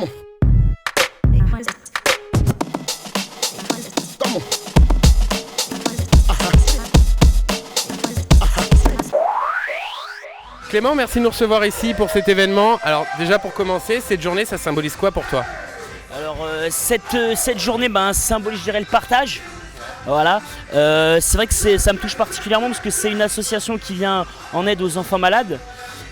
Come on. Come on. Clément, merci de nous recevoir ici pour cet événement. Alors déjà pour commencer, cette journée, ça symbolise quoi pour toi ? Alors cette journée symbolise, je dirais, le partage. Voilà. C'est vrai que ça me touche particulièrement parce que c'est une association qui vient en aide aux enfants malades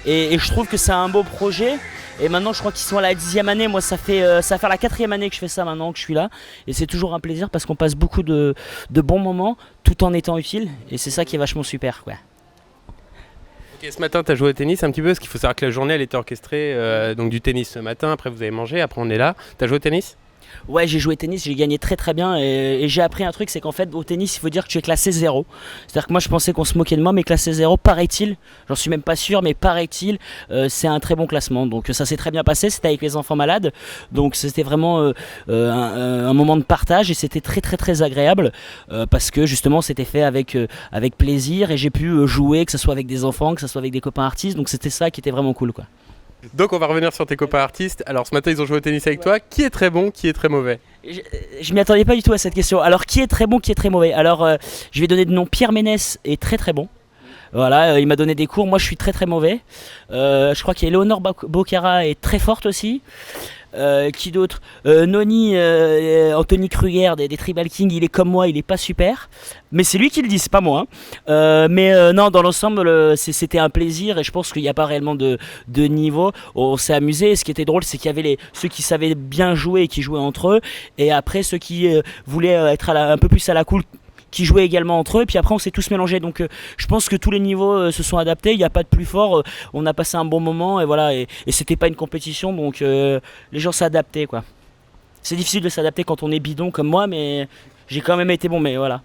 et je trouve que c'est un beau projet. Et maintenant je crois qu'ils sont à la 10e année, moi ça va faire la 4e année que je fais ça maintenant que je suis là. Et c'est toujours un plaisir parce qu'on passe beaucoup de bons moments tout en étant utile et c'est ça qui est vachement super, quoi. Ok, ce matin tu as joué au tennis un petit peu, parce qu'il faut savoir que la journée elle était orchestrée, donc du tennis ce matin, après vous avez mangé, après on est là. Tu as joué au tennis ? Ouais, j'ai joué au tennis, j'ai gagné très très bien et j'ai appris un truc, c'est qu'en fait au tennis il faut dire que tu es classé 0. C'est-à-dire que moi je pensais qu'on se moquait de moi, mais classé 0, paraît-il, j'en suis même pas sûr, mais paraît-il, c'est un très bon classement. Donc ça s'est très bien passé, c'était avec les enfants malades, donc c'était vraiment un moment de partage et c'était très très très agréable parce que justement c'était fait avec plaisir et j'ai pu jouer, que ce soit avec des enfants, que ce soit avec des copains artistes, donc c'était ça qui était vraiment cool, quoi. Donc on va revenir sur tes copains artistes. Alors ce matin ils ont joué au tennis avec toi. Qui est très bon, qui est très mauvais ? Je m'y attendais pas du tout à cette question. Alors qui est très bon, qui est très mauvais ? Alors je vais donner de nom. Pierre Ménès est très très bon. Voilà, il m'a donné des cours. Moi je suis très très mauvais. Je crois qu'Éléonore Bocara est très forte aussi. Qui d'autre ? Noni, Anthony Kruger des Tribal King, il est comme moi, il est pas super, mais c'est lui qui le dit, c'est pas moi. Non, dans l'ensemble, c'était un plaisir et je pense qu'il n'y a pas réellement de niveau. On s'est amusé. Ce qui était drôle, c'est qu'il y avait ceux qui savaient bien jouer et qui jouaient entre eux, et après ceux qui voulaient être un peu plus à la cool, qui jouaient également entre eux, et puis après on s'est tous mélangés, donc je pense que tous les niveaux se sont adaptés, il n'y a pas de plus fort, on a passé un bon moment et voilà, et c'était pas une compétition, donc les gens s'adaptaient, quoi. C'est difficile de s'adapter quand on est bidon comme moi, mais j'ai quand même été bon, mais voilà.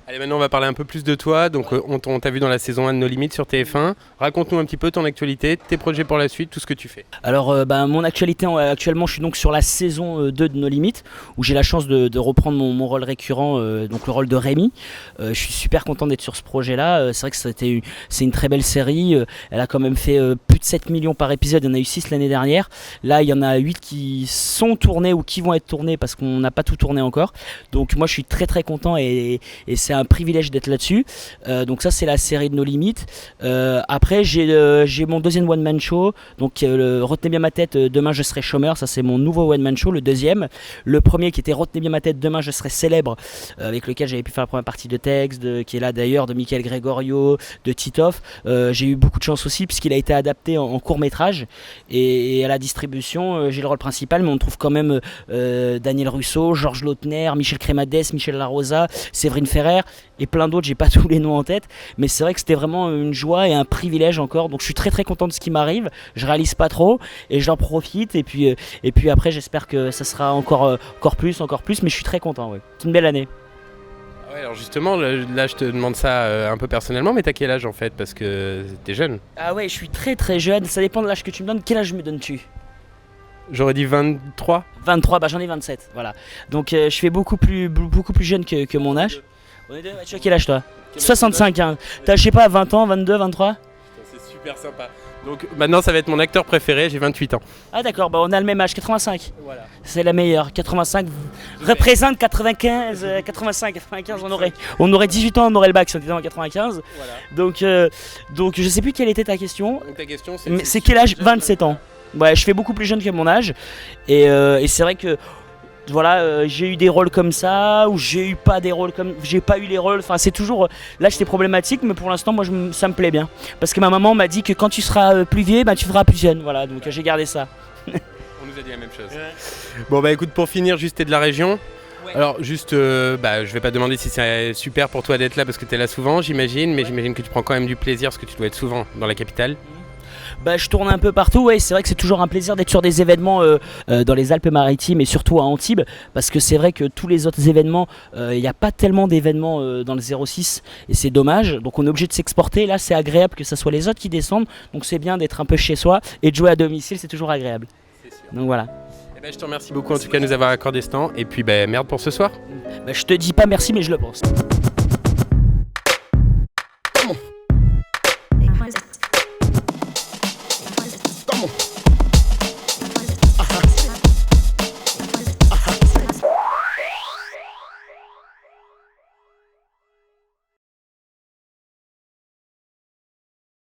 Allez, maintenant on va parler un peu plus de toi. Donc on t'a vu dans la saison 1 de No Limits sur TF1. Raconte-nous un petit peu ton actualité, tes projets pour la suite, tout ce que tu fais. Alors mon actualité, actuellement je suis donc sur la saison 2 de No Limits, où j'ai la chance de reprendre mon rôle récurrent, donc le rôle de Rémi. Je suis super content d'être sur ce projet là. C'est vrai que c'est une très belle série. Elle a quand même fait plus de 7 millions par épisode. Il y en a eu 6 l'année dernière. Là il y en a 8 qui sont tournés ou qui vont être tournés parce qu'on n'a pas tout tourné encore. Donc moi je suis très très content et c'est un privilège d'être là-dessus. Donc ça c'est la série de No Limites. Après j'ai mon deuxième one man show, donc retenez bien ma tête, demain je serai chômeur. Ça c'est mon nouveau one man show, le deuxième. Le premier qui était retenez bien ma tête, demain je serai célèbre, avec lequel j'avais pu faire la première partie de texte, qui est là d'ailleurs, de Michael Gregorio, de Titoff. J'ai eu beaucoup de chance aussi puisqu'il a été adapté en court métrage et à la distribution j'ai le rôle principal, mais on trouve quand même Daniel Russo, Georges Lautner, Michel Crémades, Michel Larosa, Séverine Ferrer et plein d'autres, j'ai pas tous les noms en tête, mais c'est vrai que c'était vraiment une joie et un privilège encore, donc je suis très très content de ce qui m'arrive, je réalise pas trop et j'en profite, et puis après j'espère que ça sera encore plus, mais je suis très content, ouais. C'est une belle année. Ouais, alors justement, là je te demande ça un peu personnellement, mais t'as quel âge en fait, parce que t'es jeune. Ah ouais, je suis très très jeune, ça dépend de l'âge que tu me donnes. Quel âge me donnes-tu ? J'aurais dit 23. 23, j'en ai 27, voilà. Donc je fais beaucoup plus jeune que mon âge. Tu as quel âge toi ? 65, hein. T'as, je sais pas, 20 ans, 22, 23 ? C'est super sympa. Donc maintenant ça va être mon acteur préféré, j'ai 28 ans. Ah d'accord, on a le même âge, 85. Voilà. C'est la meilleure, 85 représente 95, 95, on aurait 18 ans, on aurait le bac si on était en 95. Voilà. Donc je sais plus quelle était ta question. Donc ta question c'est quel âge ? 27 ans. Ouais, je fais beaucoup plus jeune que mon âge et c'est vrai que voilà, j'ai eu des rôles comme ça, ou j'ai pas eu les rôles, enfin c'est toujours, là c'était problématique, mais pour l'instant moi ça me plaît bien, parce que ma maman m'a dit que quand tu seras plus vieux, tu feras plus jeune, voilà, donc j'ai gardé ça. On nous a dit la même chose. Ouais. Bon écoute, pour finir, juste t'es de la région. Ouais. Alors juste, je vais pas te demander si c'est super pour toi d'être là parce que t'es là souvent, j'imagine, mais j'imagine que tu prends quand même du plaisir parce que tu dois être souvent dans la capitale. Je tourne un peu partout, ouais, c'est vrai que c'est toujours un plaisir d'être sur des événements dans les Alpes-Maritimes et surtout à Antibes, parce que c'est vrai que tous les autres événements, il n'y a pas tellement d'événements dans le 06 et c'est dommage, donc on est obligé de s'exporter. Là c'est agréable que ce soit les autres qui descendent, donc c'est bien d'être un peu chez soi et de jouer à domicile, c'est toujours agréable. C'est sûr. Donc voilà. Je te remercie beaucoup en tout cas de nous avoir accordé ce temps, et puis merde pour ce soir. Je te dis pas merci, mais je le pense.